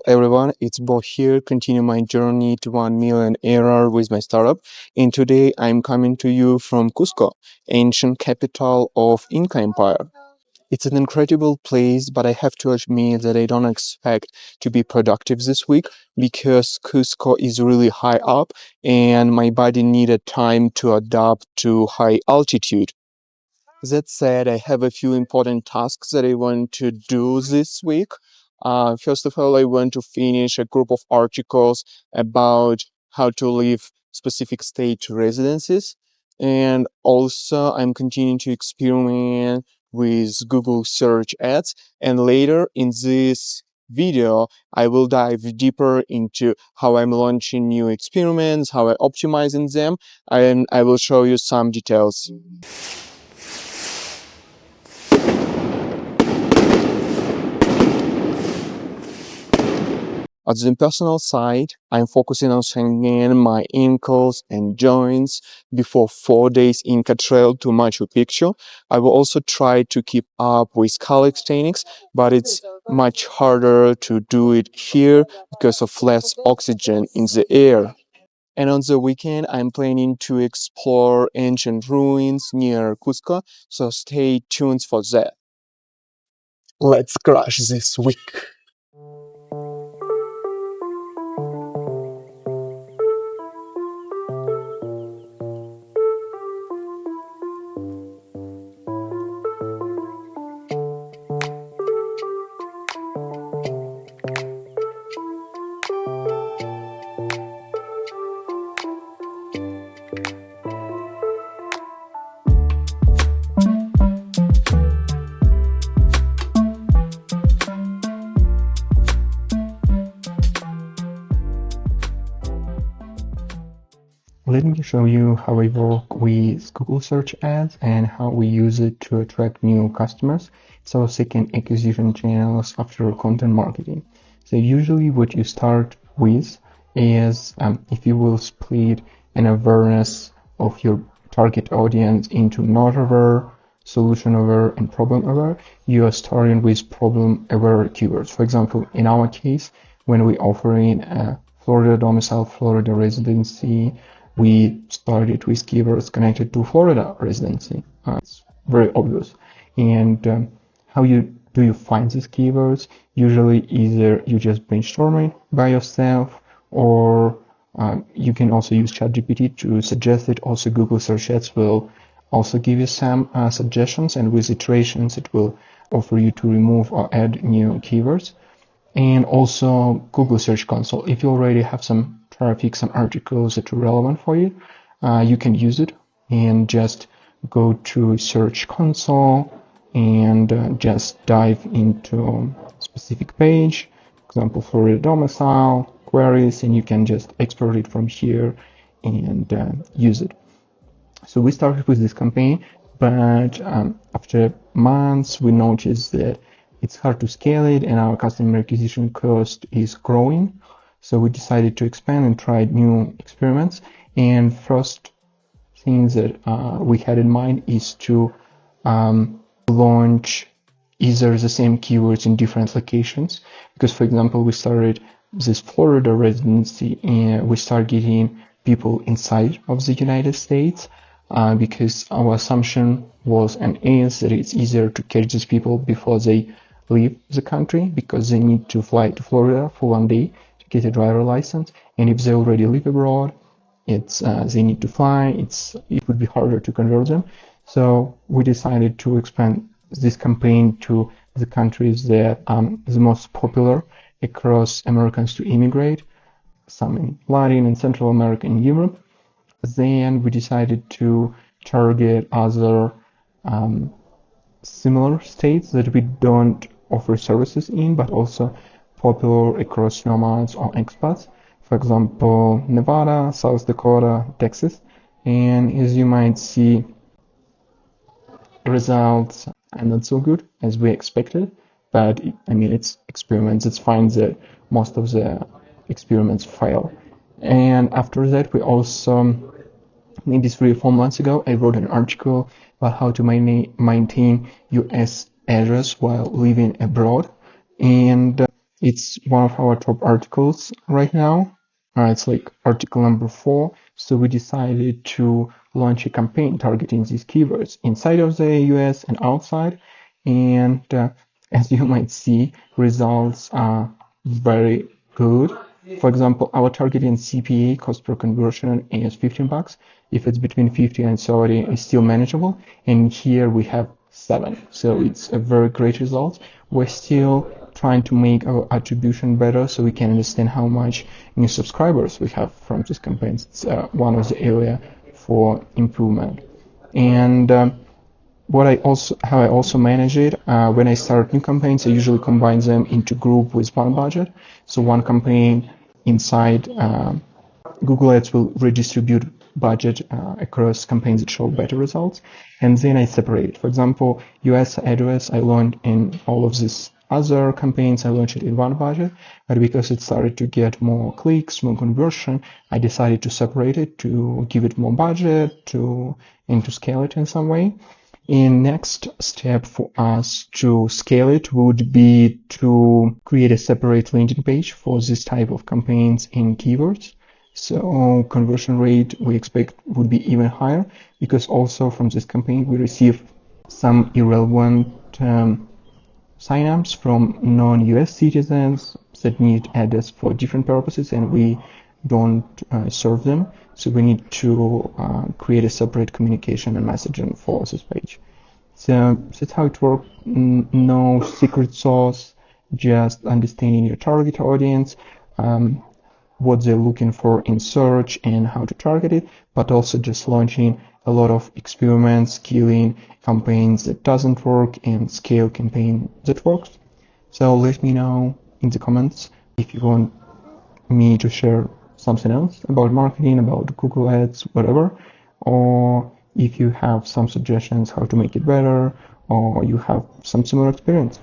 Hello everyone, it's Bo here, continue my journey to 1 million ARR with my startup. And today I'm coming to you from Cusco, ancient capital of Inca Empire. It's an incredible place, but I have to admit that I don't expect to be productive this week because Cusco is really high up and my body needed time to adapt to high altitude. That said, I have a few important tasks that I want to do this week. First of all, I want to finish a group of articles about how to leave specific state residences. And also, I'm continuing to experiment with Google search ads. And later in this video, I will dive deeper into how I'm launching new experiments, how I'm optimizing them, and I will show you some details. At the personal side, I'm focusing on strengthening my ankles and joints before 4 days Inca trail to Machu Picchu. I will also try to keep up with calisthenics, but it's much harder to do it here because of less oxygen in the air. And on the weekend, I'm planning to explore ancient ruins near Cusco, so stay tuned for that. Let's crush this week. Let me show you how I work with Google search ads and how we use it to attract new customers. It's our second acquisition channels after content marketing. So usually what you start with is if you will split an awareness of your target audience into not aware, solution aware, and problem aware, you are starting with problem aware keywords. For example, in our case, when we offering a Florida domicile, Florida residency, we started with keywords connected to Florida residency. It's very obvious. And how do you find these keywords? Usually either you just brainstorming by yourself, or you can also use ChatGPT to suggest it. Also, Google search ads will also give you some suggestions, and with iterations it will offer you to remove or add new keywords. And also Google Search Console. If you already have some traffic, some articles that are relevant for you, you can use it and just go to Search Console and just dive into a specific page, for example, Florida domicile, queries, and you can just export it from here and use it. So we started with this campaign, but after months, we noticed that it's hard to scale it and our customer acquisition cost is growing. So we decided to expand and try new experiments. And first thing that we had in mind is to launch either the same keywords in different locations. Because, for example, we started this Florida residency and we started getting people inside of the United States. Because our assumption was and is that it's easier to catch these people before they leave the country, because they need to fly to Florida for 1 day to get a driver license, and if they already live abroad, it's they need to fly. It would be harder to convert them. So we decided to expand this campaign to the countries that are the most popular across Americans to immigrate, some in Latin and Central America and Europe. Then we decided to target other similar states that we don't offer services in, but also popular across nomads or expats. For example, Nevada, South Dakota, Texas. And as you might see, results are not so good as we expected. But it's experiments. It's fine that most of the experiments fail. And after that, we also, maybe 3 or 4 months ago, I wrote an article about how to maintain US address while living abroad. And It's one of our top articles right now. It's like article number 4. So we decided to launch a campaign targeting these keywords inside of the US and outside. And as you might see, results are very good. For example, our targeting CPA, cost per conversion, is $15. If it's between 50 and 30, it's still manageable. And here we have 7. So it's a very great result. We're still trying to make our attribution better so we can understand how much new subscribers we have from these campaigns. It's one of the area for improvement. And how I also manage it, when I start new campaigns, I usually combine them into group with one budget. So one campaign inside Google Ads will redistribute budget across campaigns that show better results, and then I separate it. For example, US address I launched in all of these other campaigns, I launched it in one budget, but because it started to get more clicks, more conversion, I decided to separate it, to give it more budget, and to scale it in some way. And next step for us to scale it would be to create a separate landing page for this type of campaigns in keywords. So conversion rate we expect would be even higher because also from this campaign we receive some irrelevant signups from non-US citizens that need address for different purposes and we don't serve them. So we need to create a separate communication and messaging for this page. So that's how it works. No secret sauce, just understanding your target audience, what they're looking for in search and how to target it, but also just launching a lot of experiments, killing campaigns that doesn't work and scale campaign that works. So let me know in the comments if you want me to share something else about marketing, about Google Ads, whatever, or if you have some suggestions how to make it better, or you have some similar experience.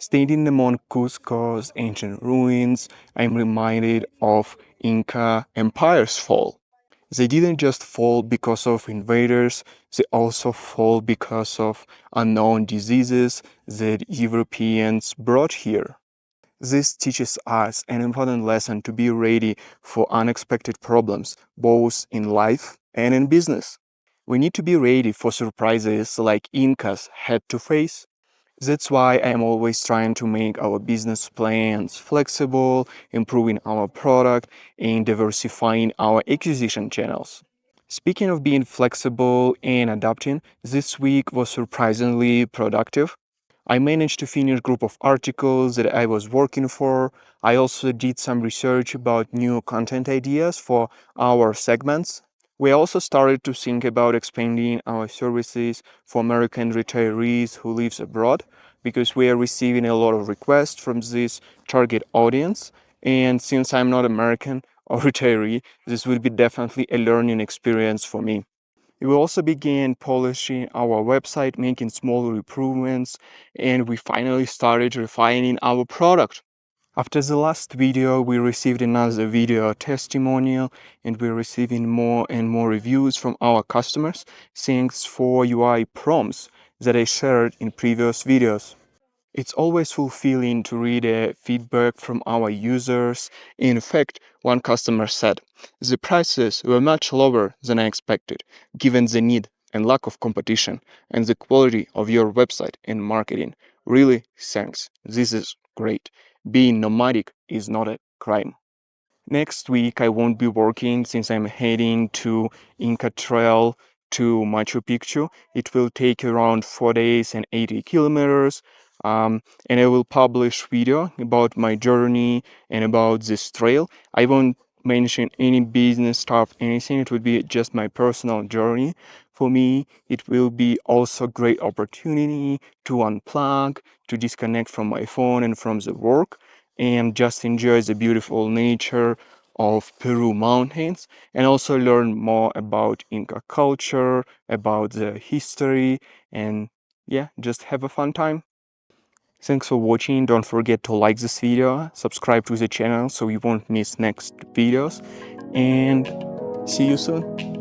Standing among Cusco's ancient ruins, I'm reminded of Inca empire's fall. They didn't just fall because of invaders, they also fall because of unknown diseases that Europeans brought here. This teaches us an important lesson to be ready for unexpected problems, both in life and in business. We need to be ready for surprises like Incas had to face. That's why I am always trying to make our business plans flexible, improving our product, and diversifying our acquisition channels. Speaking of being flexible and adapting, this week was surprisingly productive. I managed to finish a group of articles that I was working for. I also did some research about new content ideas for our segments. We also started to think about expanding our services for American retirees who live abroad because we are receiving a lot of requests from this target audience. And since I'm not American or retiree, this will be definitely a learning experience for me. We also began polishing our website, making smaller improvements, and we finally started refining our product. After the last video, we received another video testimonial, and we're receiving more and more reviews from our customers. Thanks for UI prompts that I shared in previous videos. It's always fulfilling to read feedback from our users. In fact, one customer said, "The prices were much lower than I expected, given the need and lack of competition, and the quality of your website and marketing. Really, thanks. This is great. Being nomadic is not a crime." Next week, I won't be working since I'm heading to Inca Trail to Machu Picchu. It will take around 4 days and 80 kilometers. And I will publish video about my journey and about this trail. I won't mention any business stuff, anything. It would be just my personal journey. For me, it will be also a great opportunity to unplug, to disconnect from my phone and from the work, and just enjoy the beautiful nature of Peru mountains, and also learn more about Inca culture, about the history, and yeah, just have a fun time. Thanks for watching. Don't forget to like this video, subscribe to the channel so you won't miss next videos, and see you soon.